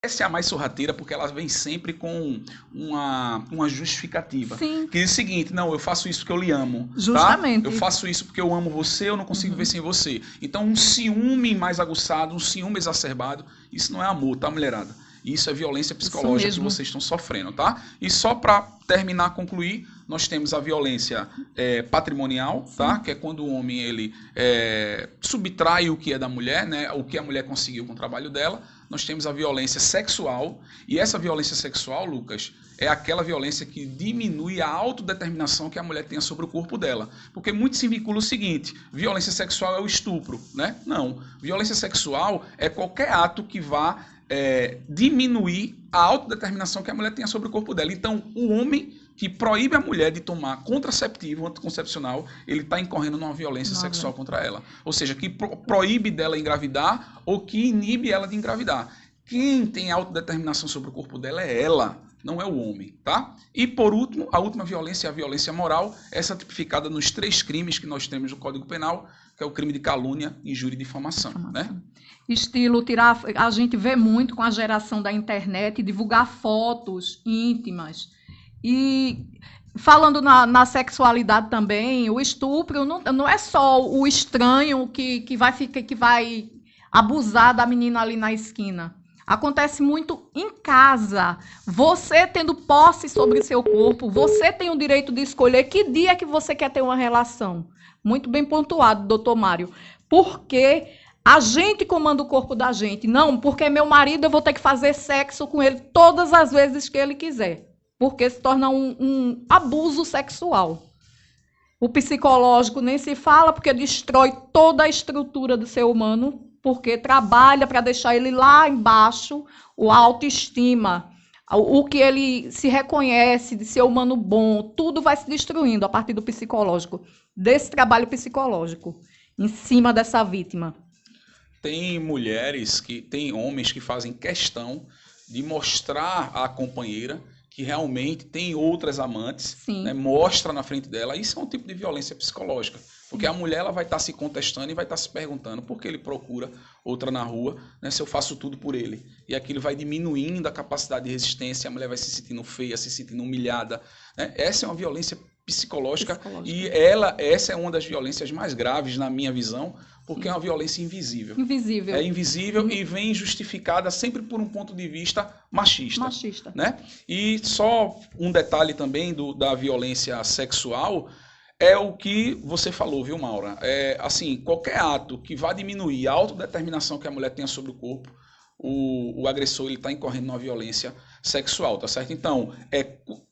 Essa é a mais sorrateira porque ela vem sempre com uma justificativa. Sim. Que diz o seguinte, não, eu faço isso porque eu lhe amo. Justamente. Tá? Eu faço isso porque eu amo você, eu não consigo viver sem você. Então, um ciúme mais aguçado, um ciúme exacerbado, isso não é amor, tá, mulherada? Isso é violência psicológica que vocês estão sofrendo, tá? E só para terminar, concluir, nós temos a violência patrimonial, tá? Que é quando o homem ele subtrai o que é da mulher, né? O que a mulher conseguiu com o trabalho dela. Nós temos a violência sexual, e essa violência sexual, Lucas, é aquela violência que diminui a autodeterminação que a mulher tenha sobre o corpo dela. Porque muito se vincula o seguinte, violência sexual é o estupro, né? Não, violência sexual é qualquer ato que vá diminuir a autodeterminação que a mulher tenha sobre o corpo dela. Então, o homem que proíbe a mulher de tomar contraceptivo, anticoncepcional, ele está incorrendo numa violência sexual contra ela. Ou seja, que proíbe dela engravidar ou que inibe ela de engravidar. Quem tem autodeterminação sobre o corpo dela é ela, não é o homem, tá? E por último, a última violência é a violência moral, essa tipificada nos 3 crimes que nós temos no Código Penal, que é o crime de calúnia, injúria e difamação, né? Estilo tirar, a gente vê muito com a geração da internet, divulgar fotos íntimas. E falando na sexualidade também, o estupro não é só o estranho que vai abusar da menina ali na esquina. Acontece muito em casa. Você tendo posse sobre seu corpo, você tem o direito de escolher que dia que você quer ter uma relação. Muito bem pontuado, doutor Mário. Porque a gente comanda o corpo da gente. Não, porque meu marido eu vou ter que fazer sexo com ele todas as vezes que ele quiser. Porque se torna um abuso sexual. O psicológico nem se fala, porque destrói toda a estrutura do ser humano, porque trabalha para deixar ele lá embaixo, a autoestima, o que ele se reconhece de ser humano bom, tudo vai se destruindo a partir do psicológico, desse trabalho psicológico, em cima dessa vítima. Tem homens que fazem questão de mostrar à companheira que realmente tem outras amantes, né, mostra na frente dela. Isso é um tipo de violência psicológica. Porque a mulher ela vai estar se contestando e vai estar se perguntando por que ele procura outra na rua, né, se eu faço tudo por ele. E aquilo vai diminuindo a capacidade de resistência, a mulher vai se sentindo feia, se sentindo humilhada. Né? Essa é uma violência psicológica. E essa é uma das violências mais graves, na minha visão, porque é uma violência invisível. Invisível. É invisível e vem justificada sempre por um ponto de vista machista. Né? E só um detalhe também da violência sexual é o que você falou, viu, Maura? Assim, qualquer ato que vá diminuir a autodeterminação que a mulher tenha sobre o corpo, o agressor está incorrendo numa violência sexual, tá certo? Então,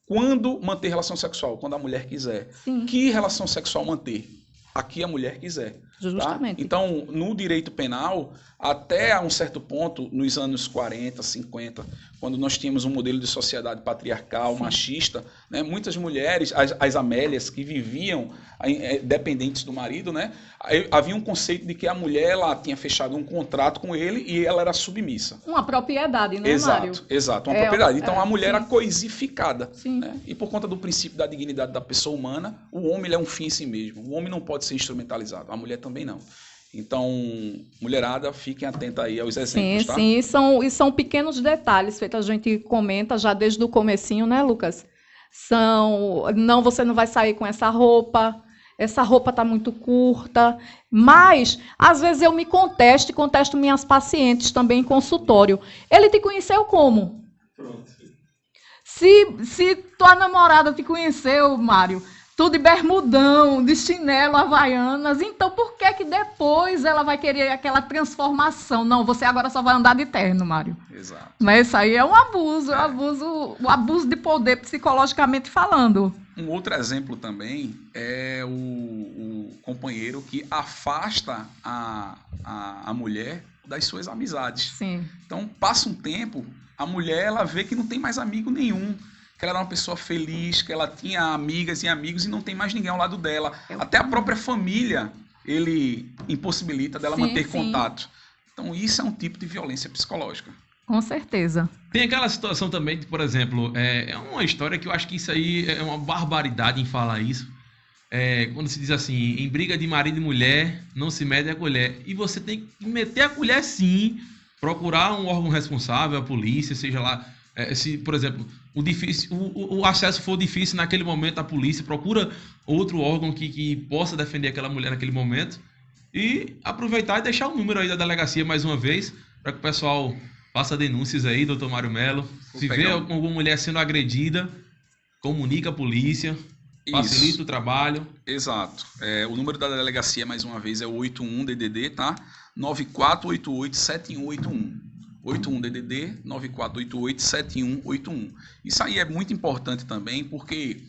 quando manter relação sexual? Quando a mulher quiser. Sim. Que relação sexual manter? A que a mulher quiser. Justamente. Tá? Então, no direito penal, até a um certo ponto, nos anos 40, 50, quando nós tínhamos um modelo de sociedade patriarcal, machista, né, muitas mulheres, as Amélias, que viviam dependentes do marido, né, havia um conceito de que a mulher ela tinha fechado um contrato com ele e ela era submissa. Uma propriedade, né, Mário? Exato, uma propriedade. Então, a mulher era sim. coisificada. Sim. Né? E por conta do princípio da dignidade da pessoa humana, o homem ele é um fim em si mesmo. O homem não pode ser instrumentalizado, a mulher também não. Então, mulherada, fiquem atentas aí aos exemplos, tá? Sim, e são pequenos detalhes, feito a gente comenta já desde o comecinho, né, Lucas? Você não vai sair com essa roupa está muito curta, mas, às vezes, eu me contesto minhas pacientes também em consultório. Ele te conheceu como? Pronto. Se tua namorada te conheceu, Mário, tudo de bermudão, de chinelo, havaianas, então por que depois ela vai querer aquela transformação? Não, você agora só vai andar de terno, Mário. Exato. Mas isso aí é um abuso, um abuso de poder psicologicamente falando. Um outro exemplo também é o companheiro que afasta a mulher das suas amizades. Sim. Então, passa um tempo, a mulher ela vê que não tem mais amigo nenhum, que ela era uma pessoa feliz, que ela tinha amigas e amigos e não tem mais ninguém ao lado dela. Até a própria família, ele impossibilita dela manter contato. Então, isso é um tipo de violência psicológica. Com certeza. Tem aquela situação também, por exemplo, é uma história que eu acho que isso aí é uma barbaridade em falar isso. Quando se diz assim, em briga de marido e mulher, não se mede a colher. E você tem que meter a colher sim, procurar um órgão responsável, a polícia, seja lá, se, por exemplo, o acesso for difícil naquele momento, a polícia procura outro órgão que possa defender aquela mulher naquele momento e aproveitar e deixar o número aí da delegacia mais uma vez, para que o pessoal faça denúncias aí, doutor Mário Melo. Se vê alguma mulher sendo agredida, comunica a polícia, facilita o trabalho. Exato. O número da delegacia, mais uma vez, é o 81-DDD, tá? 9488-7181. 81-DDD 9488-7181. Isso aí é muito importante também, porque,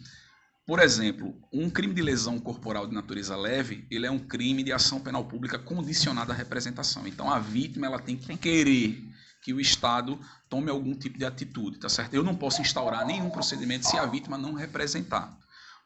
por exemplo, um crime de lesão corporal de natureza leve, ele é um crime de ação penal pública condicionada à representação. Então, a vítima ela tem que querer que o Estado tome algum tipo de atitude, tá certo? Eu não posso instaurar nenhum procedimento se a vítima não representar.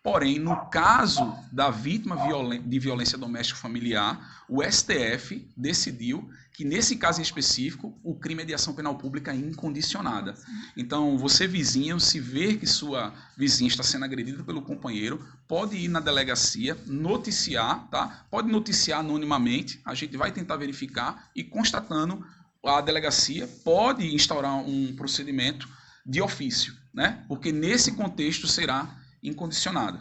Porém, no caso da vítima de violência doméstica familiar, o STF decidiu que, nesse caso em específico, o crime é de ação penal pública incondicionada. Então, você vizinho, se ver que sua vizinha está sendo agredida pelo companheiro, pode ir na delegacia, noticiar, tá? Pode noticiar anonimamente, a gente vai tentar verificar e, constatando, a delegacia pode instaurar um procedimento de ofício, né? Porque nesse contexto será incondicionado.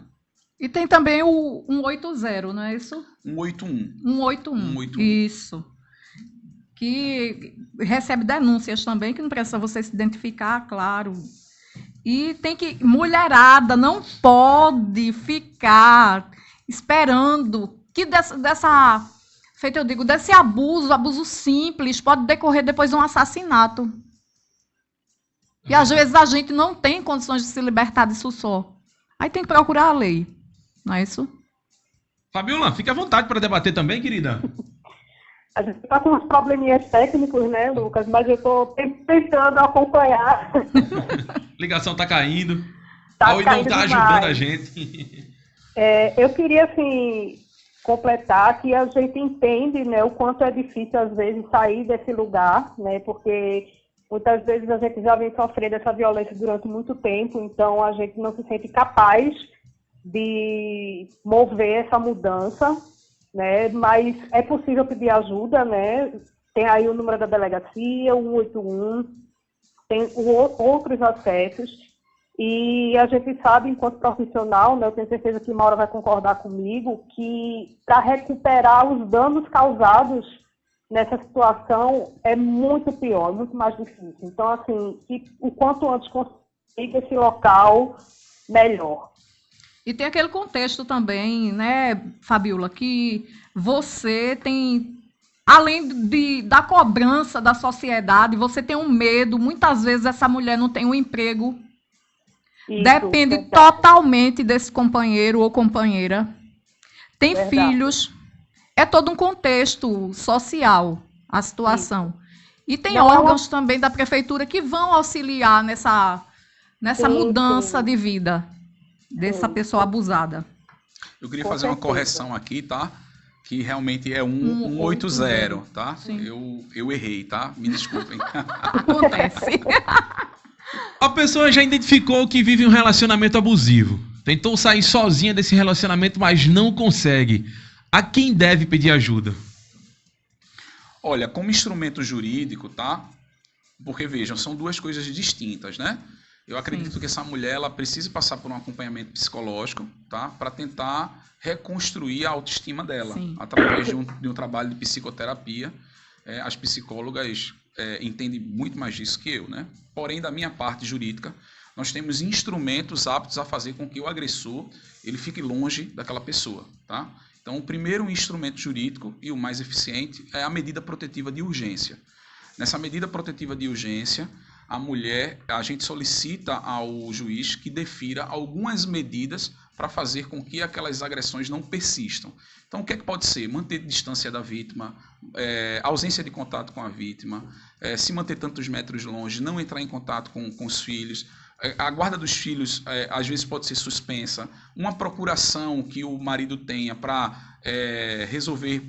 E tem também o 180, não é isso? 181. 181. Isso. Que recebe denúncias também, que não precisa você se identificar, claro. E tem que... Mulherada não pode ficar esperando que dessa feito eu digo, desse abuso simples, pode decorrer depois de um assassinato. E às vezes a gente não tem condições de se libertar disso só. Aí tem que procurar a lei, não é isso? Fabiola, fique à vontade para debater também, querida. A gente está com uns probleminhas técnicos, né, Lucas? Mas eu estou tentando acompanhar. Ligação está caindo. Ou não está ajudando a gente. Eu queria, assim, completar que a gente entende, né, o quanto é difícil, às vezes, sair desse lugar, né, porque muitas vezes a gente já vem sofrendo essa violência durante muito tempo, então a gente não se sente capaz de mover essa mudança, né? Mas é possível pedir ajuda, né? Tem aí o número da delegacia, o 181, tem outros acessos, e a gente sabe, enquanto profissional, né, eu tenho certeza que Maura vai concordar comigo, que para recuperar os danos causados nessa situação é muito pior, muito mais difícil. Então, assim, que o quanto antes consiga esse local, melhor. E tem aquele contexto também, né, Fabiola, que você tem, além da cobrança da sociedade, você tem um medo, muitas vezes essa mulher não tem um emprego, isso, depende totalmente desse companheiro ou companheira, tem filhos. É todo um contexto social, a situação. Sim. E tem órgãos também da prefeitura que vão auxiliar nessa mudança de vida dessa pessoa abusada. Eu queria fazer uma correção aqui, tá? Que realmente é 180, tá? Eu errei, tá? Me desculpem. Acontece. A pessoa já identificou que vive um relacionamento abusivo. Tentou sair sozinha desse relacionamento, mas não consegue. A quem deve pedir ajuda? Olha, como instrumento jurídico, tá? Porque, vejam, são duas coisas distintas, né? Eu acredito que essa mulher ela precisa passar por um acompanhamento psicológico, tá? Para tentar reconstruir a autoestima dela, através de um trabalho de psicoterapia. As psicólogas entendem muito mais disso que eu, né? Porém, da minha parte jurídica, nós temos instrumentos aptos a fazer com que o agressor ele fique longe daquela pessoa, tá? Então, o primeiro instrumento jurídico e o mais eficiente é a medida protetiva de urgência. Nessa medida protetiva de urgência, a gente solicita ao juiz que defira algumas medidas para fazer com que aquelas agressões não persistam. Então, o que é que pode ser? Manter distância da vítima, ausência de contato com a vítima, se manter tantos metros longe, não entrar em contato com os filhos. A guarda dos filhos, às vezes, pode ser suspensa. Uma procuração que o marido tenha para resolver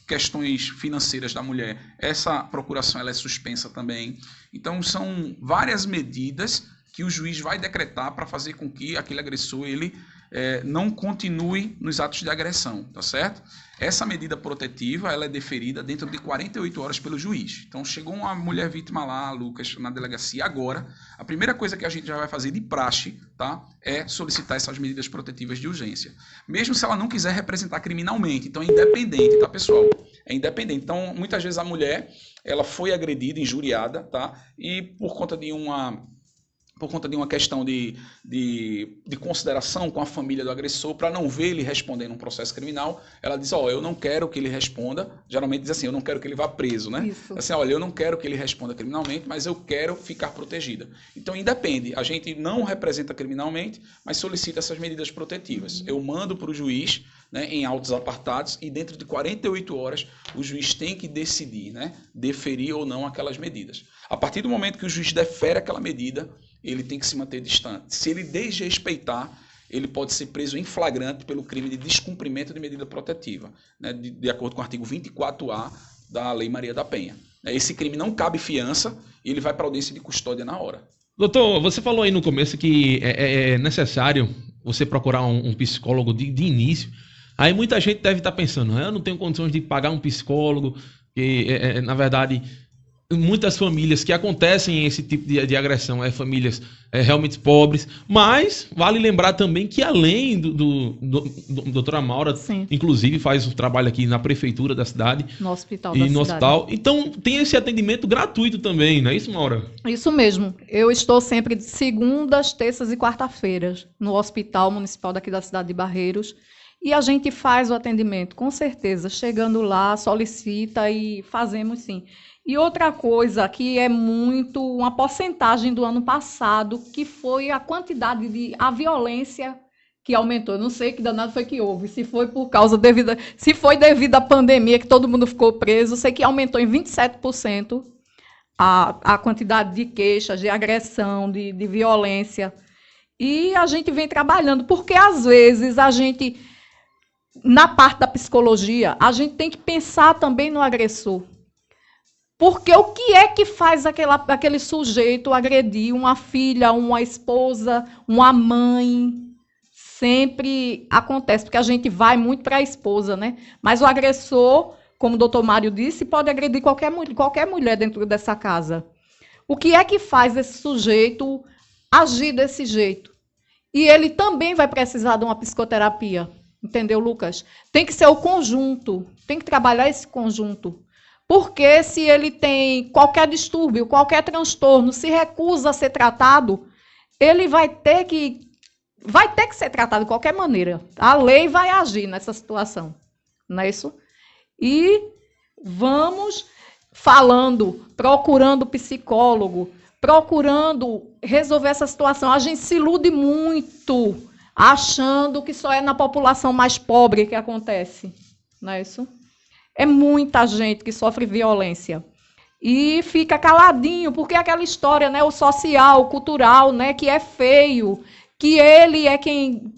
questões financeiras da mulher, essa procuração ela é suspensa também. Então, são várias medidas que o juiz vai decretar para fazer com que aquele agressor ele não continue nos atos de agressão, tá certo? Essa medida protetiva, ela é deferida dentro de 48 horas pelo juiz. Então, chegou uma mulher vítima lá, Lucas, na delegacia agora, a primeira coisa que a gente já vai fazer de praxe, tá, é solicitar essas medidas protetivas de urgência. Mesmo se ela não quiser representar criminalmente. Então, é independente, tá, pessoal? É independente. Então, muitas vezes a mulher, ela foi agredida, injuriada, tá? E por conta de uma questão de consideração com a família do agressor, para não ver ele respondendo um processo criminal, ela diz, eu não quero que ele responda, geralmente diz assim, eu não quero que ele vá preso, né? Isso. Assim, eu não quero que ele responda criminalmente, mas eu quero ficar protegida. Então, independe, a gente não representa criminalmente, mas solicita essas medidas protetivas. Eu mando para o juiz, né, em autos apartados, e dentro de 48 horas, o juiz tem que decidir, né, deferir ou não aquelas medidas. A partir do momento que o juiz defere aquela medida, ele tem que se manter distante. Se ele desrespeitar, ele pode ser preso em flagrante pelo crime de descumprimento de medida protetiva, né, de acordo com o artigo 24A da Lei Maria da Penha. Esse crime não cabe fiança e ele vai para a audiência de custódia na hora. Doutor, você falou aí no começo que é necessário você procurar um psicólogo de início. Aí muita gente deve estar pensando, eu não tenho condições de pagar um psicólogo, que na verdade... Muitas famílias que acontecem esse tipo de agressão, famílias realmente pobres, mas vale lembrar também que além do doutora Maura, sim, inclusive faz um trabalho aqui na prefeitura da cidade. No hospital da cidade. Hospital. Então tem esse atendimento gratuito também, não é isso, Maura? Isso mesmo. Eu estou sempre de segundas, terças e quarta-feiras no Hospital Municipal daqui da cidade de Barreiros. E a gente faz o atendimento, com certeza. Chegando lá, solicita e fazemos sim. E outra coisa que é muito uma porcentagem do ano passado, que foi a quantidade a violência que aumentou. Eu não sei que danado foi que houve, se foi por causa se foi devido à pandemia que todo mundo ficou preso, sei que aumentou em 27% a quantidade de queixas, de agressão, de violência. E a gente vem trabalhando, porque às vezes a gente, na parte da psicologia, a gente tem que pensar também no agressor. Porque o que é que faz aquele sujeito agredir uma filha, uma esposa, uma mãe? Sempre acontece, porque a gente vai muito para a esposa, né? Mas o agressor, como o doutor Mário disse, pode agredir qualquer mulher dentro dessa casa. O que é que faz esse sujeito agir desse jeito? E ele também vai precisar de uma psicoterapia. Entendeu, Lucas? Tem que ser o conjunto, tem que trabalhar esse conjunto. Porque se ele tem qualquer distúrbio, qualquer transtorno, se recusa a ser tratado, ele vai ter que ser tratado de qualquer maneira. A lei vai agir nessa situação, não é isso? E vamos procurando psicólogo, procurando resolver essa situação. A gente se ilude muito, achando que só é na população mais pobre que acontece, não é isso? É muita gente que sofre violência e fica caladinho, porque é aquela história, né, o social, o cultural, né, que é feio, que ele é quem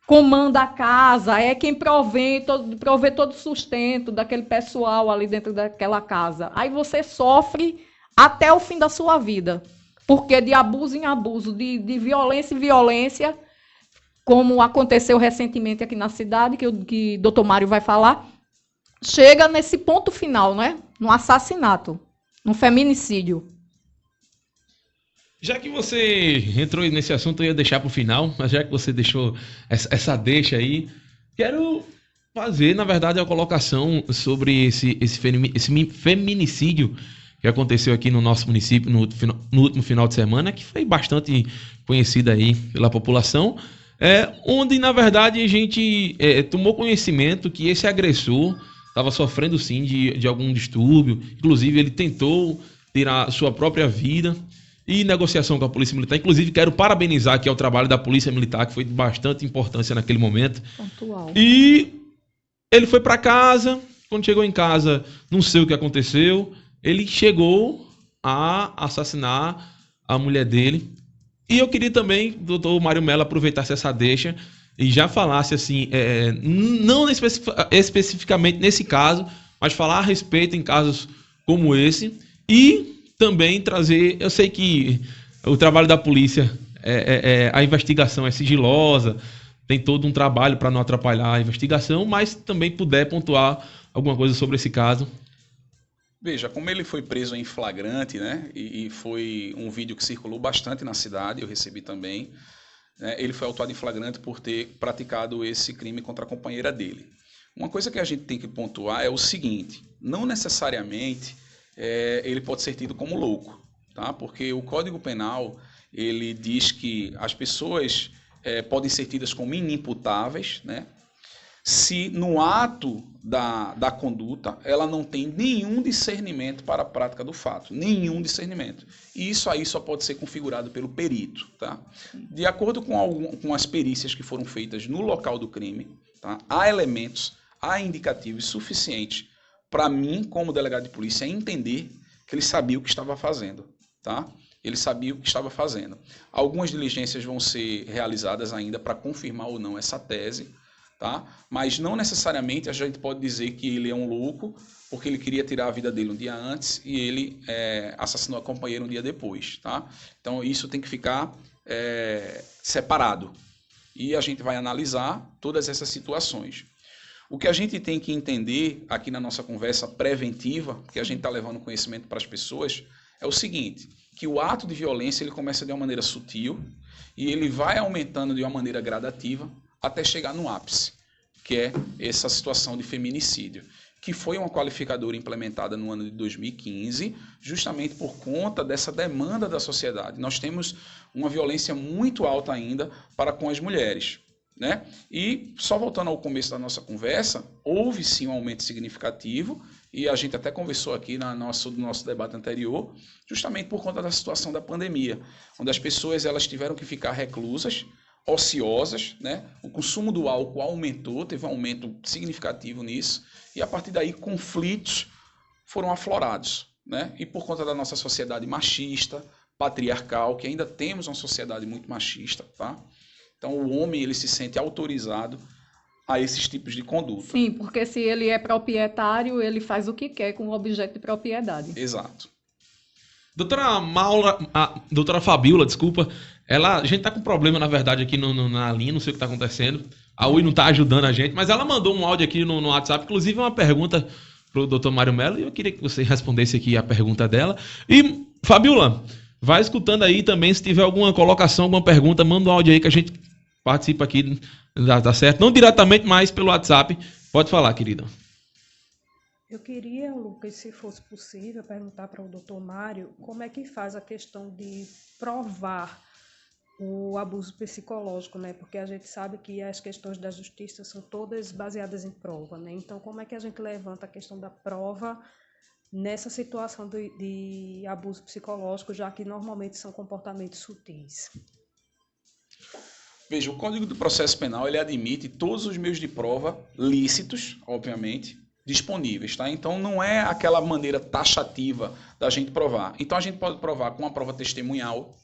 comanda a casa, é quem provê todo o sustento daquele pessoal ali dentro daquela casa. Aí você sofre até o fim da sua vida, porque de abuso em abuso, de violência em violência, como aconteceu recentemente aqui na cidade, que o doutor Mário vai falar, chega nesse ponto final, né? No assassinato, no feminicídio. Já que você entrou nesse assunto, eu ia deixar para o final, mas já que você deixou essa deixa aí, quero fazer, na verdade, a colocação sobre esse feminicídio que aconteceu aqui no nosso município no último final de semana, que foi bastante conhecido aí pela população, onde, na verdade, a gente tomou conhecimento que esse agressor estava sofrendo, sim, de algum distúrbio. Inclusive, ele tentou tirar sua própria vida e negociação com a Polícia Militar. Inclusive, quero parabenizar aqui o trabalho da Polícia Militar, que foi de bastante importância naquele momento. Pontual. E ele foi para casa. Quando chegou em casa, não sei o que aconteceu, ele chegou a assassinar a mulher dele. E eu queria também, doutor Mário Mello, aproveitasse essa deixa e já falasse assim, não especificamente nesse caso, mas falar a respeito em casos como esse, e também trazer, eu sei que o trabalho da polícia a investigação é sigilosa, tem todo um trabalho para não atrapalhar a investigação, mas também puder pontuar alguma coisa sobre esse caso. Veja, como ele foi preso em flagrante, né, e foi um vídeo que circulou bastante na cidade, eu recebi também, né, ele foi autuado em flagrante por ter praticado esse crime contra a companheira dele. Uma coisa que a gente tem que pontuar é o seguinte, não necessariamente ele pode ser tido como louco, tá? Porque o Código Penal, ele diz que as pessoas podem ser tidas como inimputáveis, né? Se no ato da conduta ela não tem nenhum discernimento para a prática do fato, nenhum discernimento. E isso aí só pode ser configurado pelo perito, tá? De acordo com as perícias que foram feitas no local do crime, tá? Há elementos, há indicativos suficientes para mim, como delegado de polícia, entender que ele sabia o que estava fazendo, tá? Ele sabia o que estava fazendo. Algumas diligências vão ser realizadas ainda para confirmar ou não essa tese, tá? Mas não necessariamente a gente pode dizer que ele é um louco porque ele queria tirar a vida dele um dia antes e ele assassinou a companheira um dia depois, tá? Então isso tem que ficar separado e a gente vai analisar todas essas situações. O que a gente tem que entender aqui na nossa conversa preventiva, que a gente está levando conhecimento para as pessoas, é o seguinte, que o ato de violência ele começa de uma maneira sutil e ele vai aumentando de uma maneira gradativa até chegar no ápice, que é essa situação de feminicídio, que foi uma qualificadora implementada no ano de 2015, justamente por conta dessa demanda da sociedade. Nós temos uma violência muito alta ainda para com as mulheres, né? E só voltando ao começo da nossa conversa, houve sim um aumento significativo, e a gente até conversou aqui no nosso debate anterior, justamente por conta da situação da pandemia, onde as pessoas elas tiveram que ficar reclusas, ociosas, né? O consumo do álcool aumentou, teve um aumento significativo nisso, e a partir daí conflitos foram aflorados, né? E por conta da nossa sociedade machista, patriarcal, que ainda temos uma sociedade muito machista, tá? Então o homem ele se sente autorizado a esses tipos de conduta. Sim, porque se ele é proprietário, ele faz o que quer com o objeto de propriedade. Exato. Doutora Fabíola, desculpa, a gente tá com problema, na verdade, aqui na linha, não sei o que tá acontecendo. A Ui não tá ajudando a gente, mas ela mandou um áudio aqui no WhatsApp, inclusive uma pergunta pro doutor Mário Mello, e eu queria que você respondesse aqui a pergunta dela. E, Fabíola, vai escutando aí também, se tiver alguma colocação, alguma pergunta, manda um áudio aí que a gente participa aqui, dá certo? Não diretamente, mas pelo WhatsApp. Pode falar, querida. Eu queria, Lucas, se fosse possível, perguntar para o doutor Mário como é que faz a questão de provar o abuso psicológico, né? Porque a gente sabe que as questões da justiça são todas baseadas em prova, né? Então, como é que a gente levanta a questão da prova nessa situação de abuso psicológico, já que normalmente são comportamentos sutis? Veja, o Código do Processo Penal ele admite todos os meios de prova lícitos, obviamente, disponíveis, tá? Então não é aquela maneira taxativa da gente provar. Então a gente pode provar com uma prova testemunhal.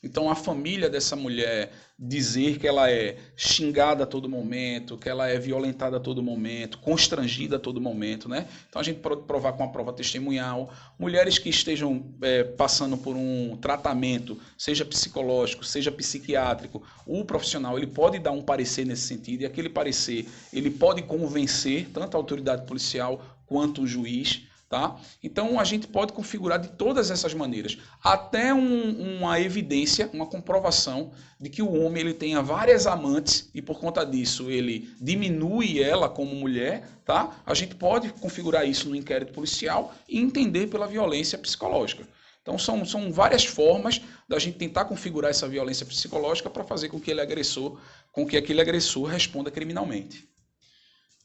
Então a família dessa mulher dizer que ela é xingada a todo momento, que ela é violentada a todo momento, constrangida a todo momento, né? Então a gente pode provar com uma prova testemunhal. Mulheres que estejam passando por um tratamento, seja psicológico, seja psiquiátrico, o profissional ele pode dar um parecer nesse sentido, e aquele parecer ele pode convencer tanto a autoridade policial quanto o juiz. Tá? Então a gente pode configurar de todas essas maneiras, até uma evidência, uma comprovação de que o homem ele tenha várias amantes e por conta disso ele diminui ela como mulher, tá? A gente pode configurar isso no inquérito policial e entender pela violência psicológica. Então são várias formas da gente tentar configurar essa violência psicológica para fazer com que aquele agressor responda criminalmente.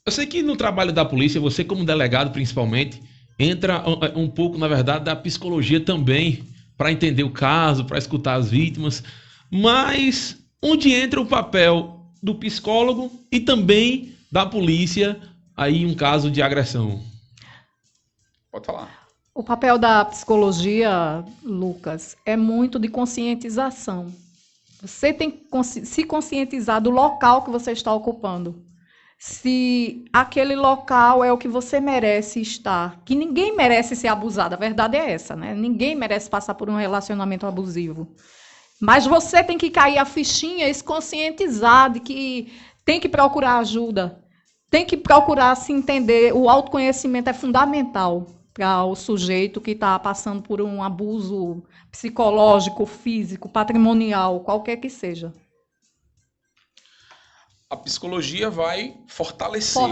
Eu sei que no trabalho da polícia, você como delegado principalmente, entra um pouco, na verdade, da psicologia também, para entender o caso, para escutar as vítimas, mas onde entra o papel do psicólogo e também da polícia aí em um caso de agressão? Pode falar. O papel da psicologia, Lucas, é muito de conscientização. Você tem que se conscientizar do local que você está ocupando. Se aquele local é o que você merece estar, que ninguém merece ser abusado, a verdade é essa, né? Ninguém merece passar por um relacionamento abusivo. Mas você tem que cair a fichinha e se conscientizar de que tem que procurar ajuda, tem que procurar se entender. O autoconhecimento é fundamental para o sujeito que está passando por um abuso psicológico, físico, patrimonial, qualquer que seja. A psicologia vai fortalecer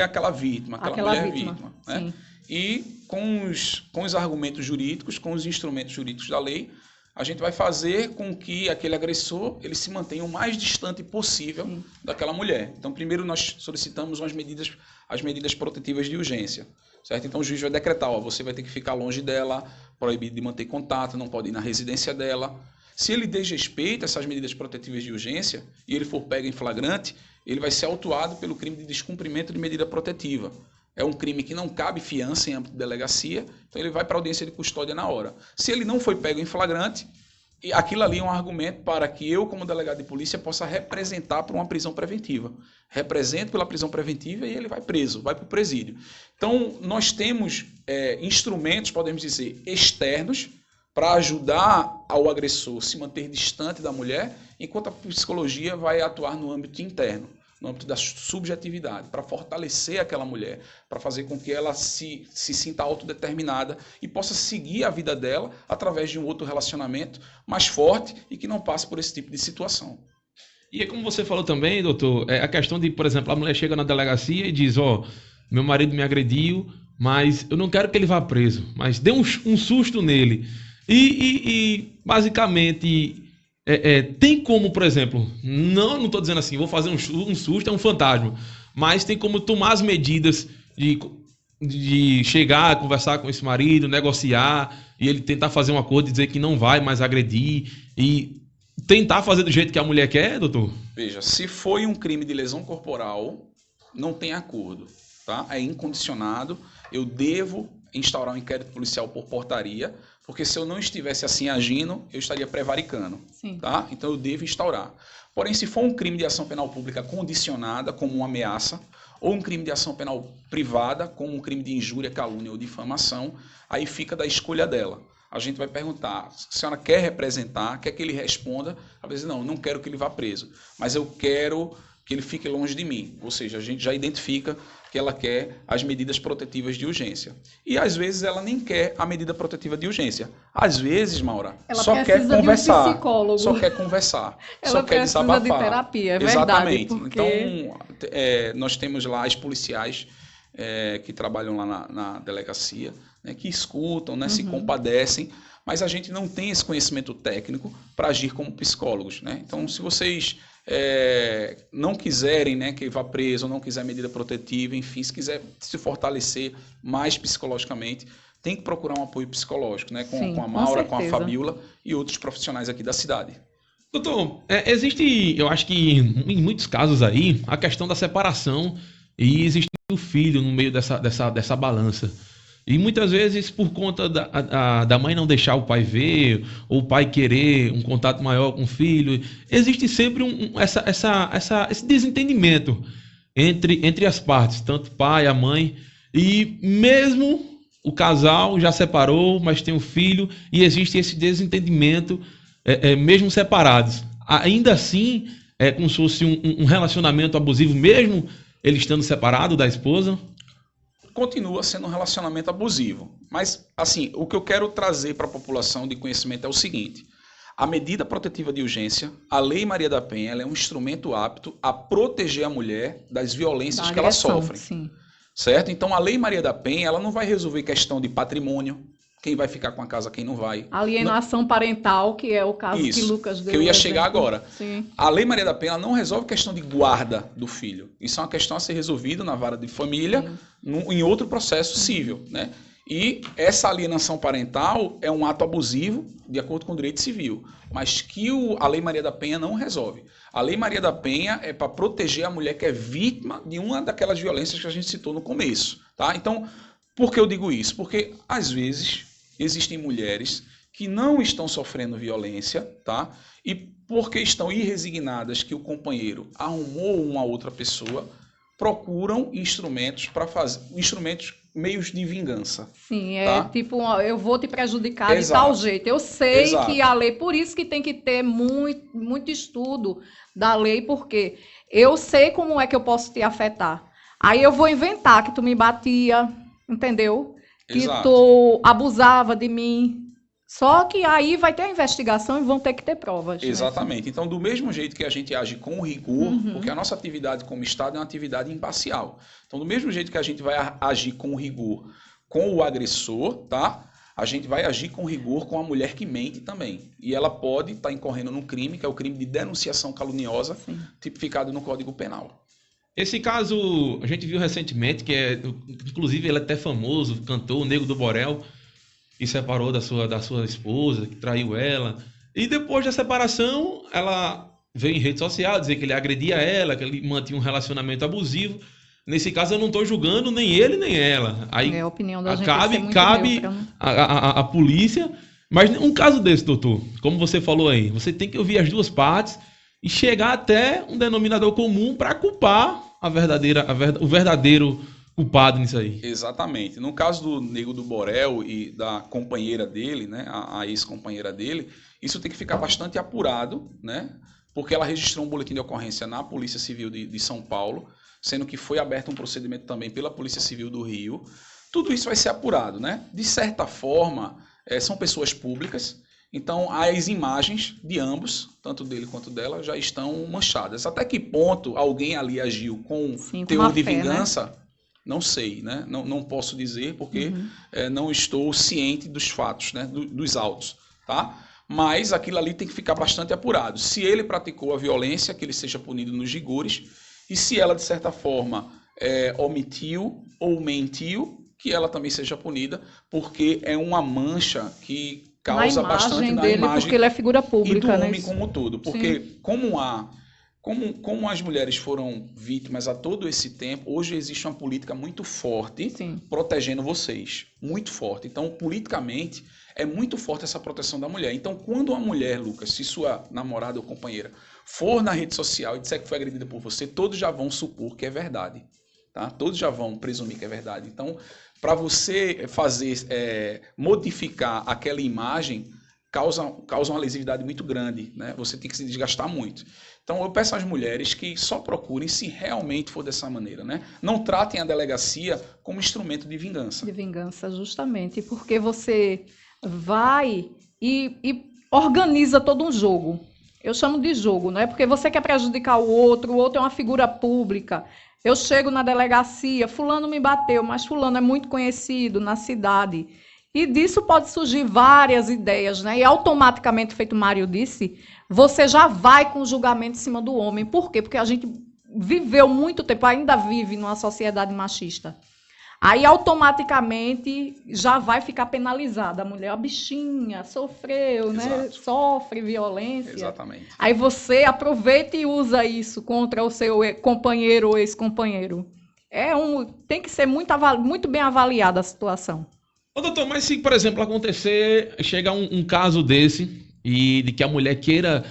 aquela vítima, aquela mulher vítima. Né? E com os argumentos jurídicos, com os instrumentos jurídicos da lei, a gente vai fazer com que aquele agressor ele se mantenha o mais distante possível daquela mulher. Então, primeiro nós solicitamos as medidas protetivas de urgência. Certo? Então, o juiz vai decretar, você vai ter que ficar longe dela, proibido de manter contato, não pode ir na residência dela. Se ele desrespeita essas medidas protetivas de urgência e ele for pego em flagrante, ele vai ser autuado pelo crime de descumprimento de medida protetiva. É um crime que não cabe fiança em âmbito de delegacia, então ele vai para a audiência de custódia na hora. Se ele não foi pego em flagrante, aquilo ali é um argumento para que eu, como delegado de polícia, possa representar por uma prisão preventiva. Represento pela prisão preventiva e ele vai preso, vai para o presídio. Então, nós temos instrumentos, podemos dizer, externos, para ajudar ao agressor se manter distante da mulher, enquanto a psicologia vai atuar no âmbito interno, no âmbito da subjetividade, para fortalecer aquela mulher, para fazer com que ela se sinta autodeterminada e possa seguir a vida dela através de um outro relacionamento mais forte e que não passe por esse tipo de situação. E é como você falou também, doutor, a questão de, por exemplo, a mulher chega na delegacia e diz, meu marido me agrediu, mas eu não quero que ele vá preso, mas dê um susto nele. E basicamente, tem como, por exemplo, não estou dizendo assim, vou fazer um susto, é um fantasma, mas tem como tomar as medidas de chegar, conversar com esse marido, negociar, e ele tentar fazer um acordo e dizer que não vai mais agredir, e tentar fazer do jeito que a mulher quer, doutor? Veja, se foi um crime de lesão corporal, não tem acordo, tá? É incondicionado, eu devo instaurar um inquérito policial por portaria, porque se eu não estivesse assim agindo, eu estaria prevaricando. Tá? Então eu devo instaurar. Porém, se for um crime de ação penal pública condicionada, como uma ameaça, ou um crime de ação penal privada, como um crime de injúria, calúnia ou difamação, aí fica da escolha dela. A gente vai perguntar, a senhora quer representar, quer que ele responda? Às vezes, não quero que ele vá preso, mas eu quero que ele fique longe de mim. Ou seja, a gente já identifica que ela quer as medidas protetivas de urgência. E às vezes ela nem quer a medida protetiva de urgência. Às vezes, Maura, ela só quer conversar. De um psicólogo. Só quer conversar. Ela só quer desabafar. De terapia, é Exatamente. Verdade. Porque... Então, nós temos lá as policiais que trabalham lá na delegacia, né, que escutam, né, se compadecem, mas a gente não tem esse conhecimento técnico para agir como psicólogos. Né? Então, se vocês não quiserem, né, que vá preso, ou não quiser medida protetiva, enfim, se quiser se fortalecer mais psicologicamente, tem que procurar um apoio psicológico, né, com a Maura, com a Fabiola e outros profissionais aqui da cidade. Doutor, existe, eu acho que em muitos casos aí, a questão da separação e existe o filho no meio dessa balança. E muitas vezes, por conta da mãe não deixar o pai ver, ou o pai querer um contato maior com o filho, existe sempre esse desentendimento entre as partes, tanto o pai, a mãe, e mesmo o casal já separou, mas tem um filho, e existe esse desentendimento, mesmo separados. Ainda assim, é como se fosse um relacionamento abusivo, mesmo ele estando separado da esposa? Continua sendo um relacionamento abusivo. Mas, assim, o que eu quero trazer para a população de conhecimento é o seguinte: a medida protetiva de urgência, a Lei Maria da Penha, ela é um instrumento apto a proteger a mulher das violências que ela sofre. Sim. Certo? Então, a Lei Maria da Penha, ela não vai resolver questão de patrimônio, quem vai ficar com a casa, quem não vai. Alienação parental, que é o caso que Lucas deu. Que eu ia chegar agora. Sim. A Lei Maria da Penha não resolve questão de guarda do filho. Isso é uma questão a ser resolvida na vara de família, em outro processo civil, né? E essa alienação parental é um ato abusivo, de acordo com o direito civil, mas que a Lei Maria da Penha não resolve. A Lei Maria da Penha é para proteger a mulher que é vítima de uma daquelas violências que a gente citou no começo. Tá? Então, por que eu digo isso? Porque, às vezes, existem mulheres que não estão sofrendo violência, tá? E porque estão irresignadas que o companheiro arrumou uma outra pessoa, procuram instrumentos meios de vingança. Sim, tá? tipo, eu vou te prejudicar de Exato. tal jeito. Eu sei Exato. que a lei, por isso que tem que ter muito estudo da lei, porque eu sei como é que eu posso te afetar. Aí eu vou inventar que tu me batia, entendeu? Que Exato. tu abusava de mim. Só que aí vai ter a investigação e vão ter que ter provas. Exatamente. Né? Então, do mesmo jeito que a gente age com rigor, porque a nossa atividade como Estado é uma atividade imparcial. Então, do mesmo jeito que a gente vai agir com rigor com o agressor, tá? A gente vai agir com rigor com a mulher que mente também. E ela pode estar incorrendo num crime, que é o crime de denunciação caluniosa, tipificado no Código Penal. Esse caso, a gente viu recentemente, inclusive ele é até famoso, cantor, o Nego do Borel, que separou da sua esposa, que traiu ela. E depois da separação, ela veio em rede social dizer que ele agredia ela, que ele mantinha um relacionamento abusivo. Nesse caso, eu não estou julgando nem ele, nem ela. Aí a opinião da gente cabe neutra, né? a polícia. Mas um caso desse, doutor, como você falou aí, você tem que ouvir as duas partes e chegar até um denominador comum para culpar o verdadeiro culpado nisso aí. Exatamente. No caso do Nego do Borel e da companheira dele, né, a ex-companheira dele, isso tem que ficar bastante apurado, né, porque ela registrou um boletim de ocorrência na Polícia Civil de São Paulo, sendo que foi aberto um procedimento também pela Polícia Civil do Rio. Tudo isso vai ser apurado, né? De certa forma, são pessoas públicas, então as imagens de ambos, tanto dele quanto dela, já estão manchadas. Até que ponto alguém ali agiu com teor de vingança? Né? Não sei, né? Não posso dizer porque não estou ciente dos fatos, né? Dos autos, tá? Mas aquilo ali tem que ficar bastante apurado. Se ele praticou a violência, que ele seja punido nos rigores, e se ela, de certa forma, omitiu ou mentiu, que ela também seja punida, porque é uma mancha que causa bastante na imagem porque ele é figura pública, e do né? homem como um todo. Porque como as mulheres foram vítimas a todo esse tempo, hoje existe uma política muito forte protegendo vocês. Muito forte. Então, politicamente, é muito forte essa proteção da mulher. Então, quando uma mulher, Lucas, se sua namorada ou companheira for na rede social e disser que foi agredida por você, todos já vão supor que é verdade. Tá? Todos já vão presumir que é verdade. Então, para você modificar aquela imagem, causa uma lesividade muito grande, né? Você tem que se desgastar muito. Então, eu peço às mulheres que só procurem se realmente for dessa maneira, né? Não tratem a delegacia como instrumento de vingança. De vingança, justamente, porque você vai e organiza todo um jogo. Eu chamo de jogo, né? Porque você quer prejudicar o outro é uma figura pública. Eu chego na delegacia, fulano me bateu, mas fulano é muito conhecido na cidade. E disso pode surgir várias ideias, né? E automaticamente, feito o Mário disse, você já vai com o julgamento em cima do homem. Por quê? Porque a gente viveu muito tempo, ainda vive numa sociedade machista. Aí, automaticamente, já vai ficar penalizada. A mulher, a bichinha, sofreu, né? Sofre violência. Exatamente. Aí você aproveita e usa isso contra o seu companheiro ou ex-companheiro. Tem que ser muito bem avaliada a situação. Ô, doutor, mas se, por exemplo, chega um caso desse e de que a mulher queira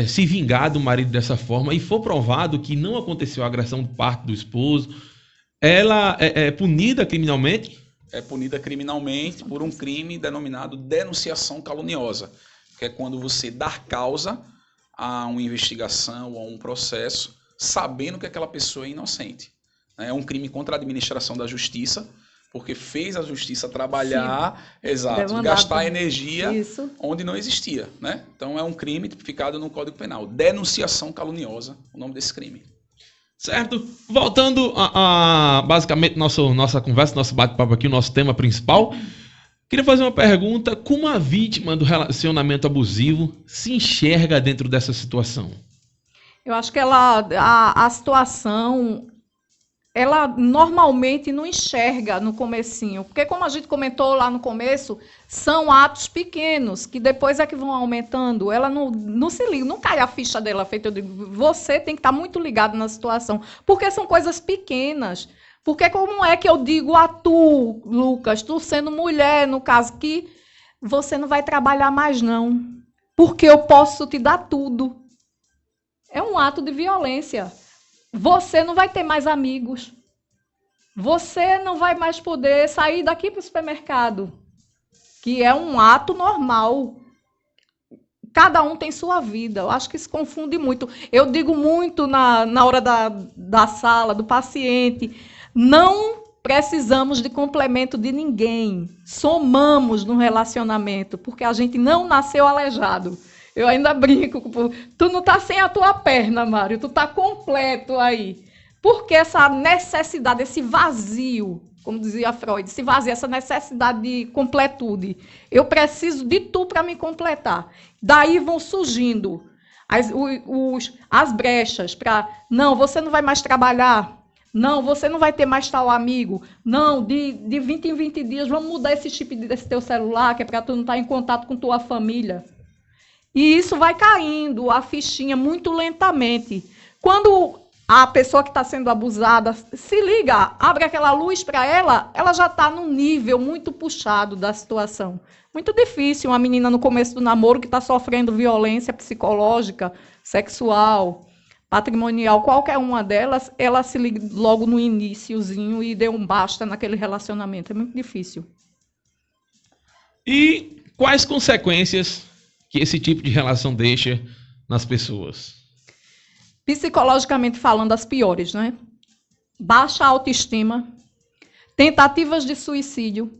se vingar do marido dessa forma e for provado que não aconteceu a agressão por parte do esposo, ela é punida criminalmente? É punida criminalmente por um crime denominado denunciação caluniosa, que é quando você dá causa a uma investigação ou a um processo, sabendo que aquela pessoa é inocente. É um crime contra a administração da justiça, porque fez a justiça trabalhar, gastar energia onde não existia, né? Então é um crime tipificado no Código Penal. Denunciação caluniosa, o nome desse crime. Certo? Voltando a basicamente nossa conversa, nosso bate-papo aqui, o nosso tema principal, queria fazer uma pergunta: como a vítima do relacionamento abusivo se enxerga dentro dessa situação? Eu acho que a situação, ela normalmente não enxerga no comecinho, porque como a gente comentou lá no começo, são atos pequenos, que depois é que vão aumentando. Ela não se liga, não cai a ficha dela feita. Eu digo, você tem que estar muito ligado na situação, porque são coisas pequenas. Porque como é que eu digo a tu, Lucas, tu sendo mulher, no caso, que você não vai trabalhar mais não, porque eu posso te dar tudo. É um ato de violência. Você não vai ter mais amigos. você não vai mais poder sair daqui para o supermercado, que é um ato normal. Cada um tem sua vida. Eu acho que isso confunde muito. Eu digo muito na hora da sala, do paciente, não precisamos de complemento de ninguém. Somamos no relacionamento, porque a gente não nasceu aleijado. Eu ainda brinco, tu não tá sem a tua perna, Mário, tu tá completo aí. Porque essa necessidade, esse vazio, como dizia Freud, esse vazio, essa necessidade de completude. Eu preciso de tu para me completar. Daí vão surgindo as brechas para, não, você não vai mais trabalhar, não, você não vai ter mais tal amigo, não, de 20 em 20 dias, vamos mudar esse chip desse teu celular, que é para tu não estar em contato com tua família. E isso vai caindo, a fichinha, muito lentamente. Quando a pessoa que está sendo abusada se liga, abre aquela luz para ela, ela já está num nível muito puxado da situação. Muito difícil uma menina no começo do namoro que está sofrendo violência psicológica, sexual, patrimonial, qualquer uma delas, ela se liga logo no iniciozinho e dê um basta naquele relacionamento. É muito difícil. E quais consequências que esse tipo de relação deixa nas pessoas? Psicologicamente falando, as piores, né? Baixa autoestima, tentativas de suicídio,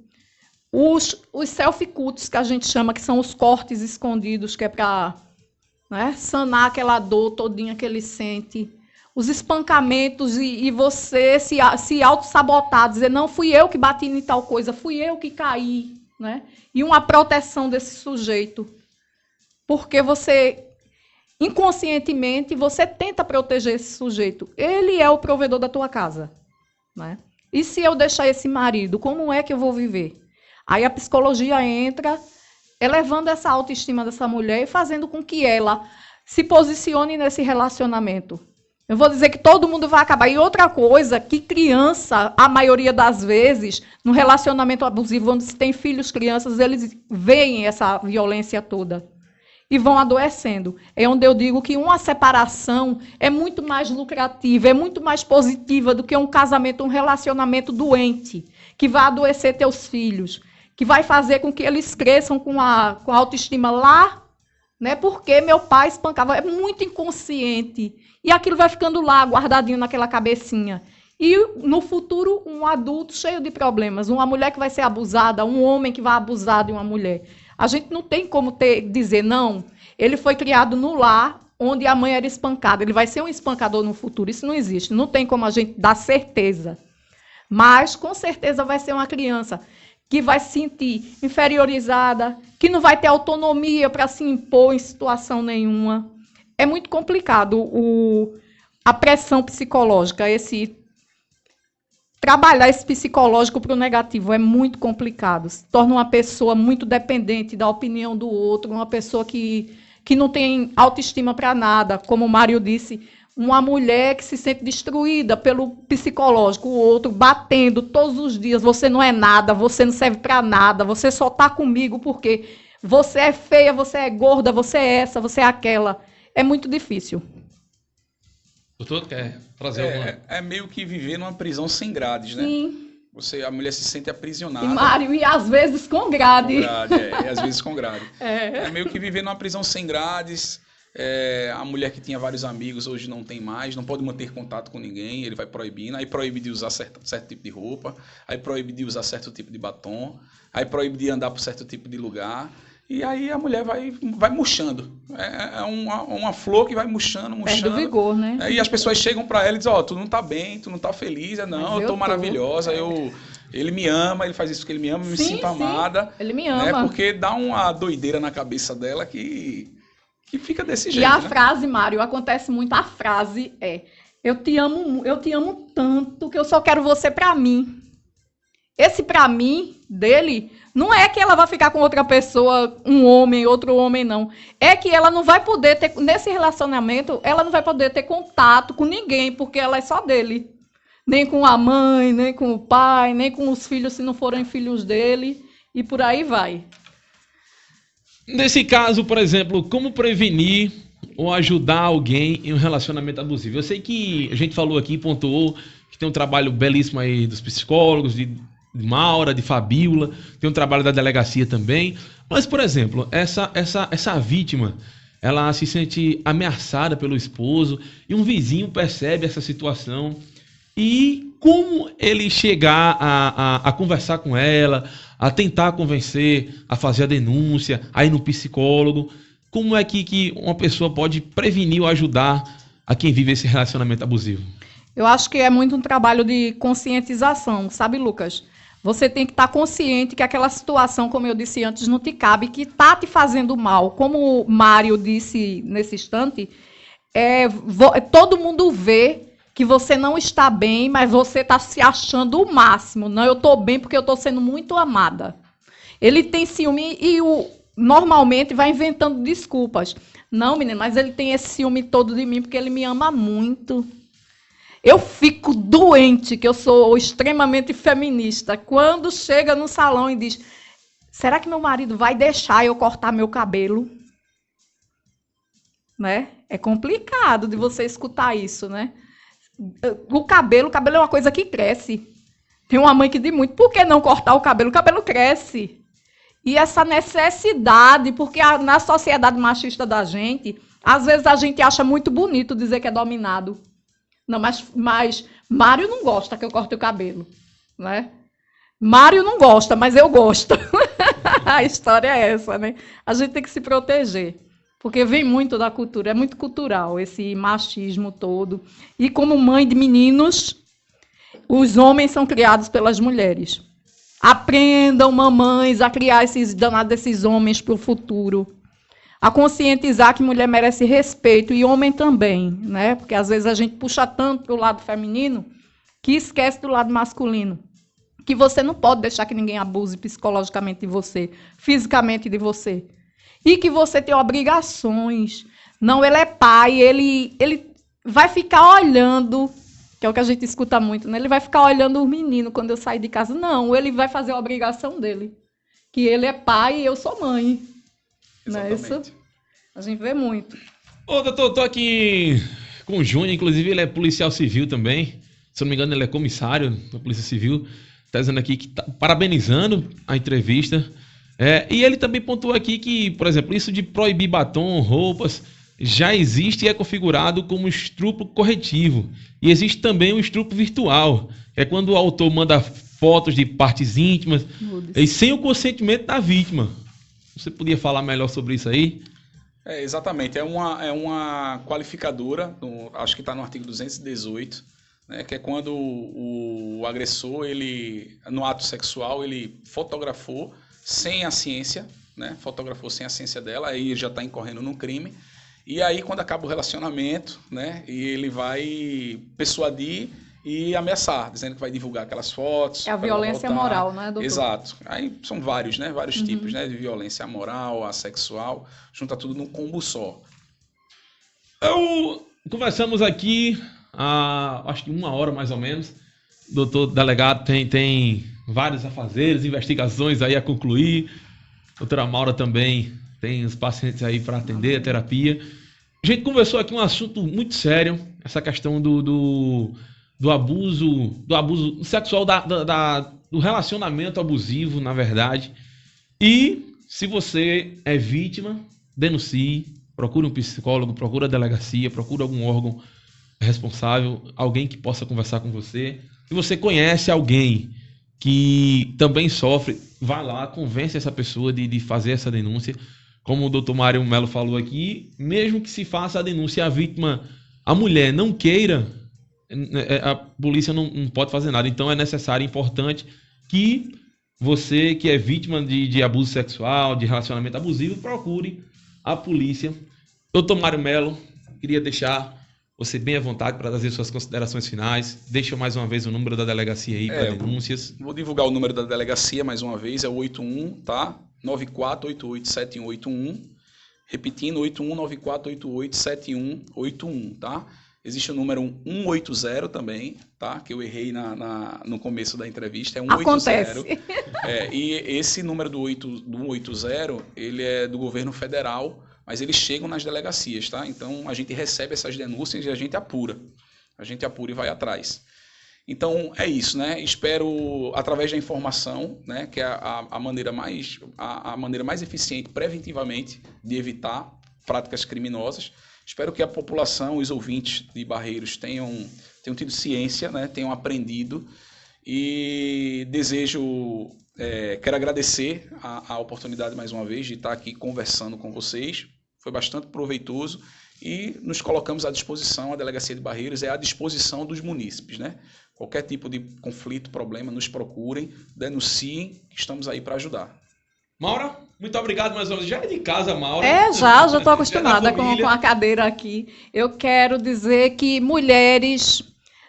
os self-cuts, que a gente chama, que são os cortes escondidos, que é para, né, sanar aquela dor todinha que ele sente, os espancamentos e você se auto-sabotar, dizer, não, fui eu que bati em tal coisa, fui eu que caí, né? E uma proteção desse sujeito, porque você, inconscientemente, você tenta proteger esse sujeito. Ele é o provedor da tua casa, né? E se eu deixar esse marido, como é que eu vou viver? Aí a psicologia entra, elevando essa autoestima dessa mulher e fazendo com que ela se posicione nesse relacionamento. Eu vou dizer que todo mundo vai acabar. E outra coisa, que criança, a maioria das vezes, no relacionamento abusivo, onde se tem filhos, crianças, eles veem essa violência toda e vão adoecendo. É onde eu digo que uma separação é muito mais lucrativa, é muito mais positiva do que um casamento, um relacionamento doente, que vai adoecer teus filhos, que vai fazer com que eles cresçam com a autoestima lá, né? Porque meu pai espancava. É muito inconsciente. E aquilo vai ficando lá, guardadinho naquela cabecinha. E, no futuro, um adulto cheio de problemas. Uma mulher que vai ser abusada, um homem que vai abusar de uma mulher. A gente não tem como dizer, não, ele foi criado no lar onde a mãe era espancada. Ele vai ser um espancador no futuro. Isso não existe. Não tem como a gente dar certeza. Mas, com certeza, vai ser uma criança que vai se sentir inferiorizada, que não vai ter autonomia para se impor em situação nenhuma. É muito complicado a pressão psicológica, trabalhar esse psicológico para o negativo é muito complicado. Se torna uma pessoa muito dependente da opinião do outro, uma pessoa que não tem autoestima para nada. Como o Mário disse, uma mulher que se sente destruída pelo psicológico, o outro batendo todos os dias, você não é nada, você não serve para nada, você só está comigo porque você é feia, você é gorda, você é essa, você é aquela. É muito difícil. Doutor, quer trazer alguma? É meio que viver numa prisão sem grades, né? Sim. A mulher se sente aprisionada. E Mário, e às vezes com grade. E às vezes com grade. É meio que viver numa prisão sem grades. A mulher que tinha vários amigos hoje não tem mais, não pode manter contato com ninguém, ele vai proibindo, aí proíbe de usar certo tipo de roupa, aí proíbe de usar certo tipo de batom, aí proíbe de andar por certo tipo de lugar. E aí a mulher vai murchando. É uma flor que vai murchando. Perde o vigor, né? E as pessoas chegam para ela e dizem, tu não tá bem, tu não tá feliz. Não, eu tô maravilhosa, ele me ama, ele faz isso porque ele me ama, me sinto amada. Ele me ama. Né? Porque dá uma doideira na cabeça dela que fica desse jeito. E a frase, Mário, acontece muito, a frase é, eu te amo tanto que eu só quero você para mim. Esse para mim, dele, não é que ela vai ficar com outra pessoa, um homem, outro homem, não. É que ela não vai poder ter, nesse relacionamento, ela não vai poder ter contato com ninguém, porque ela é só dele. Nem com a mãe, nem com o pai, nem com os filhos, se não forem filhos dele, e por aí vai. Nesse caso, por exemplo, como prevenir ou ajudar alguém em um relacionamento abusivo? Eu sei que a gente falou aqui, pontuou, que tem um trabalho belíssimo aí dos psicólogos, de Maura, de Fabíola, tem um trabalho da delegacia também. Mas, por exemplo, essa vítima, ela se sente ameaçada pelo esposo e um vizinho percebe essa situação. E como ele chegar a conversar com ela, a tentar convencer, a fazer a denúncia, a ir no psicólogo, como é que uma pessoa pode prevenir ou ajudar a quem vive esse relacionamento abusivo? Eu acho que é muito um trabalho de conscientização, sabe, Lucas? Você tem que estar consciente que aquela situação, como eu disse antes, não te cabe, que está te fazendo mal. Como o Mário disse nesse instante, todo mundo vê que você não está bem, mas você está se achando o máximo. Não, eu estou bem porque eu estou sendo muito amada. Ele tem ciúme e normalmente vai inventando desculpas. Não, menina, mas ele tem esse ciúme todo de mim porque ele me ama muito. Eu fico doente, que eu sou extremamente feminista, quando chega no salão e diz: será que meu marido vai deixar eu cortar meu cabelo? Né? É complicado de você escutar isso, né? O cabelo é uma coisa que cresce. Tem uma mãe que diz muito: por que não cortar o cabelo? O cabelo cresce. E essa necessidade, porque na sociedade machista da gente, às vezes a gente acha muito bonito dizer que é dominado. Não, mas Mário não gosta que eu corte o cabelo, né? Mário não gosta, mas eu gosto. A história é essa, né? A gente tem que se proteger, porque vem muito da cultura, é muito cultural esse machismo todo. E como mãe de meninos, os homens são criados pelas mulheres. Aprendam, mamães, a criar esses homens para o futuro. A conscientizar que mulher merece respeito e homem também, né? Porque às vezes a gente puxa tanto para o lado feminino que esquece do lado masculino. Que você não pode deixar que ninguém abuse psicologicamente de você, fisicamente de você. E que você tem obrigações. Não, ele é pai, ele vai ficar olhando, que é o que a gente escuta muito, né? Ele vai ficar olhando os meninos quando eu sair de casa. Não, ele vai fazer a obrigação dele. Que ele é pai e eu sou mãe. Não é isso? A gente vê muito. Ô, doutor, tô aqui com o Júnior, inclusive ele é policial civil também. Se eu não me engano, ele é comissário da Polícia Civil. Está dizendo aqui que tá parabenizando a entrevista. E ele também pontuou aqui que, por exemplo, isso de proibir batom, roupas, já existe e é configurado como estupro corretivo. E existe também o estupro virtual, que é quando o autor manda fotos de partes íntimas e sem o consentimento da vítima. Você podia falar melhor sobre isso aí? Exatamente. É uma qualificadora, acho que está no artigo 218, né, que é quando o agressor, ele, no ato sexual, ele fotografou sem a ciência, né, fotografou sem a ciência dela, aí já está incorrendo num crime. E aí, quando acaba o relacionamento, né, e ele vai persuadir e ameaçar, dizendo que vai divulgar aquelas fotos. É a violência moral, né, doutor? Exato. Aí são vários tipos, né, de violência moral, a sexual, junta tudo num combo só. Conversamos aqui há, acho que 1 hora mais ou menos. O doutor delegado tem vários afazeres, investigações aí a concluir. A doutora Maura também tem os pacientes aí para atender, a terapia. A gente conversou aqui um assunto muito sério, essa questão do abuso sexual, do relacionamento abusivo, na verdade. E se você é vítima, denuncie, procure um psicólogo, procure a delegacia, procure algum órgão responsável, alguém que possa conversar com você. Se você conhece alguém que também sofre, vá lá, convence essa pessoa de fazer essa denúncia. Como o doutor Mário Melo falou aqui, mesmo que se faça a denúncia, a vítima, a mulher não queira, a polícia não pode fazer nada. Então é necessário, importante que você que é vítima de abuso sexual, de relacionamento abusivo, procure a polícia. Doutor Mário Melo, queria deixar você bem à vontade para trazer suas considerações finais. Deixa mais uma vez o número da delegacia aí para denúncias. Vou divulgar o número da delegacia mais uma vez, é o 81, tá? 94887181. Repetindo, 8194887181, tá? Existe o número 180 também, tá? Que eu errei no começo da entrevista, é 180. Acontece. E esse número do 180, ele é do governo federal, mas eles chegam nas delegacias, tá? Então, a gente recebe essas denúncias e a gente apura. A gente apura e vai atrás. Então, é isso, né? Espero, através da informação, né, que é a maneira mais eficiente preventivamente de evitar práticas criminosas. Espero que a população, os ouvintes de Barreiros tenham tido ciência, né, tenham aprendido e quero agradecer a oportunidade mais uma vez de estar aqui conversando com vocês. Foi bastante proveitoso e nos colocamos à disposição, a Delegacia de Barreiros é à disposição dos munícipes, né? Qualquer tipo de conflito, problema, nos procurem, denunciem, estamos aí para ajudar. Maura, muito obrigado mais uma vez. Já é de casa, Maura. Já estou acostumada com a cadeira aqui. Eu quero dizer que mulheres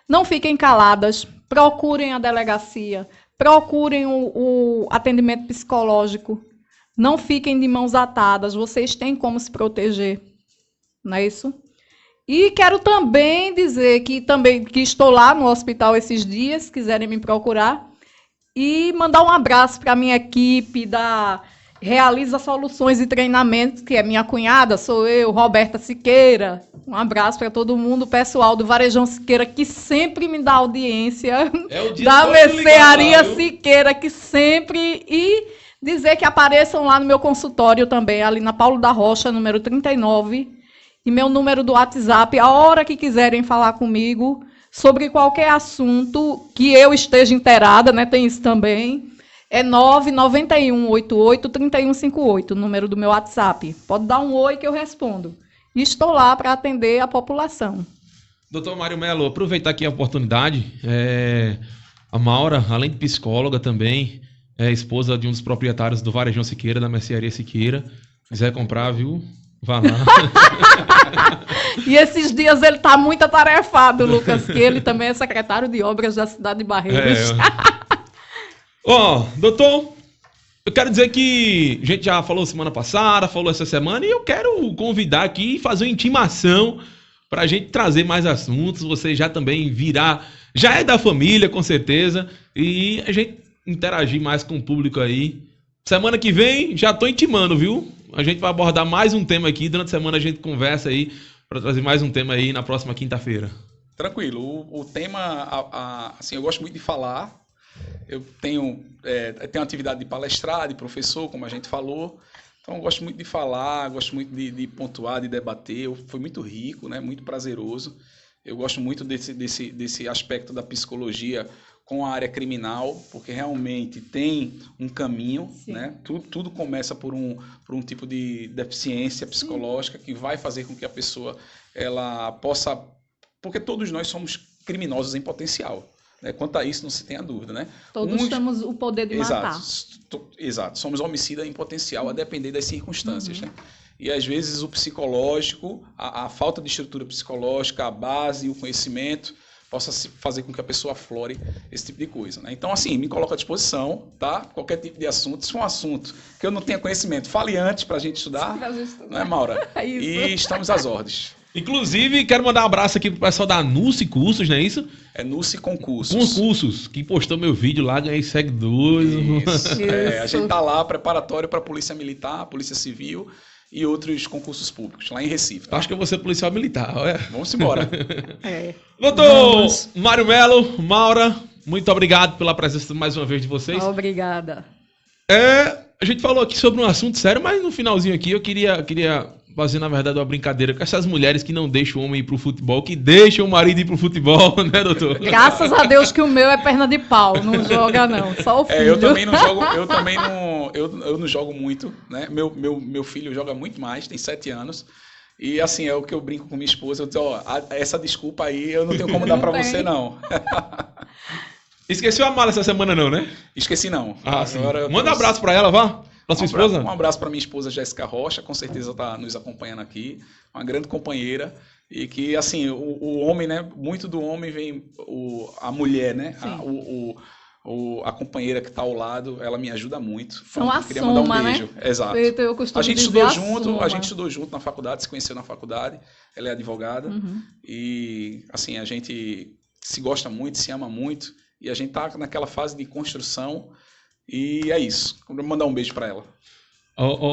não fiquem caladas, procurem a delegacia, procurem o atendimento psicológico, não fiquem de mãos atadas, vocês têm como se proteger, não é isso? E quero também dizer que estou lá no hospital esses dias, se quiserem me procurar, e mandar um abraço para a minha equipe da Realiza Soluções e Treinamentos, que é minha cunhada, sou eu, Roberta Siqueira. Um abraço para todo mundo, o pessoal do Varejão Siqueira, que sempre me dá audiência, da Mercearia Siqueira, que sempre... E dizer que apareçam lá no meu consultório também, ali na Paulo da Rocha, número 39, e meu número do WhatsApp, a hora que quiserem falar comigo sobre qualquer assunto que eu esteja inteirada, né, tem isso também, é 99188-3158, o número do meu WhatsApp. Pode dar um oi que eu respondo. E estou lá para atender a população. Doutor Mário Melo, aproveitar aqui a oportunidade, a Maura, além de psicóloga também, é esposa de um dos proprietários do Varejão Siqueira, da Mercearia Siqueira. Quiser comprar, viu? Vá lá. E esses dias ele está muito atarefado, Lucas, que ele também é secretário de obras da cidade de Barreiros. Doutor, eu quero dizer que a gente já falou semana passada, falou essa semana, e eu quero convidar aqui e fazer uma intimação para a gente trazer mais assuntos. Você já também já é da família, com certeza, e a gente interagir mais com o público aí. Semana que vem, já tô intimando, viu? A gente vai abordar mais um tema aqui. Durante a semana a gente conversa aí para trazer mais um tema aí na próxima quinta-feira. Tranquilo. O tema, assim, eu gosto muito de falar. Eu tenho atividade de palestrar, de professor, como a gente falou. Então, eu gosto muito de falar, gosto muito de pontuar, de debater. Foi muito rico, né? Muito prazeroso. Eu gosto muito desse aspecto da psicologia com a área criminal, porque realmente tem um caminho, né? Tudo começa por um tipo de deficiência psicológica que vai fazer com que a pessoa ela possa... Porque todos nós somos criminosos em potencial. Né? Quanto a isso, não se tenha dúvida. Né? Todos temos o poder de matar. Exato. Somos homicidas em potencial a depender das circunstâncias. Né? E às vezes o psicológico, a falta de estrutura psicológica, a base, o conhecimento... possa fazer com que a pessoa aflore esse tipo de coisa. Né? Então, assim, me coloco à disposição, tá? Qualquer tipo de assunto. Se for um assunto que eu não tenha conhecimento, fale antes para a gente estudar. Não é, Maura? E estamos às ordens. Inclusive, quero mandar um abraço aqui pro pessoal da Nuce Cursos, não é isso? É Nuce Concursos. Concursos, que postou meu vídeo lá, ganhei seguidores. Isso. A gente tá lá, preparatório para Polícia Militar, Polícia Civil e outros concursos públicos, lá em Recife. Tá? Acho que eu vou ser policial militar. Vamos embora. Doutor Mário Melo, Maura, muito obrigado pela presença mais uma vez de vocês. Obrigada. A gente falou aqui sobre um assunto sério, mas no finalzinho aqui eu queria fazer, na verdade, uma brincadeira com essas mulheres que não deixam o homem ir pro futebol, que deixam o marido ir pro futebol, né, doutor? Graças a Deus que o meu é perna de pau, não joga não, só o filho. Eu também não jogo, eu não jogo muito, né? Meu filho joga muito mais, tem 7 anos. E assim, é o que eu brinco com minha esposa, eu digo, essa desculpa aí eu não tenho como dar pra você, não. Esqueceu a mala essa semana não, né? Esqueci não. Agora manda um abraço pra ela, vá. Pra sua esposa? Um abraço pra minha esposa Jéssica Rocha, com certeza tá nos acompanhando aqui. Uma grande companheira. E que, assim, o homem, né? Muito do homem vem a mulher, né? A companheira que está ao lado, ela me ajuda muito. São a soma, né? Exato. Eu a gente estudou junto na faculdade, se conheceu na faculdade. Ela é advogada. E, assim, a gente se gosta muito, se ama muito. E a gente tá naquela fase de construção. E é isso. Vou mandar um beijo para ela.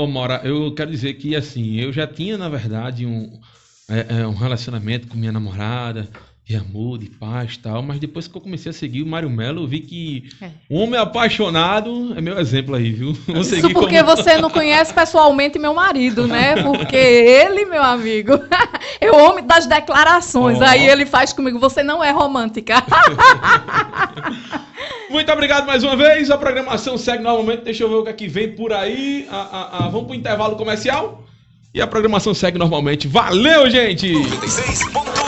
Maura, eu quero dizer que, assim, eu já tinha, na verdade, um relacionamento com minha namorada, de amor, de paz e tal, mas depois que eu comecei a seguir o Mário Melo, eu vi que um homem apaixonado é meu exemplo aí, viu? Vou Isso porque você não conhece pessoalmente meu marido, né? Porque ele, meu amigo, é o homem das declarações. Aí ele faz comigo, você não é romântica. Muito obrigado mais uma vez. A programação segue normalmente. Deixa eu ver o que é que vem por aí. Vamos para o intervalo comercial. E a programação segue normalmente. Valeu, gente! 96.1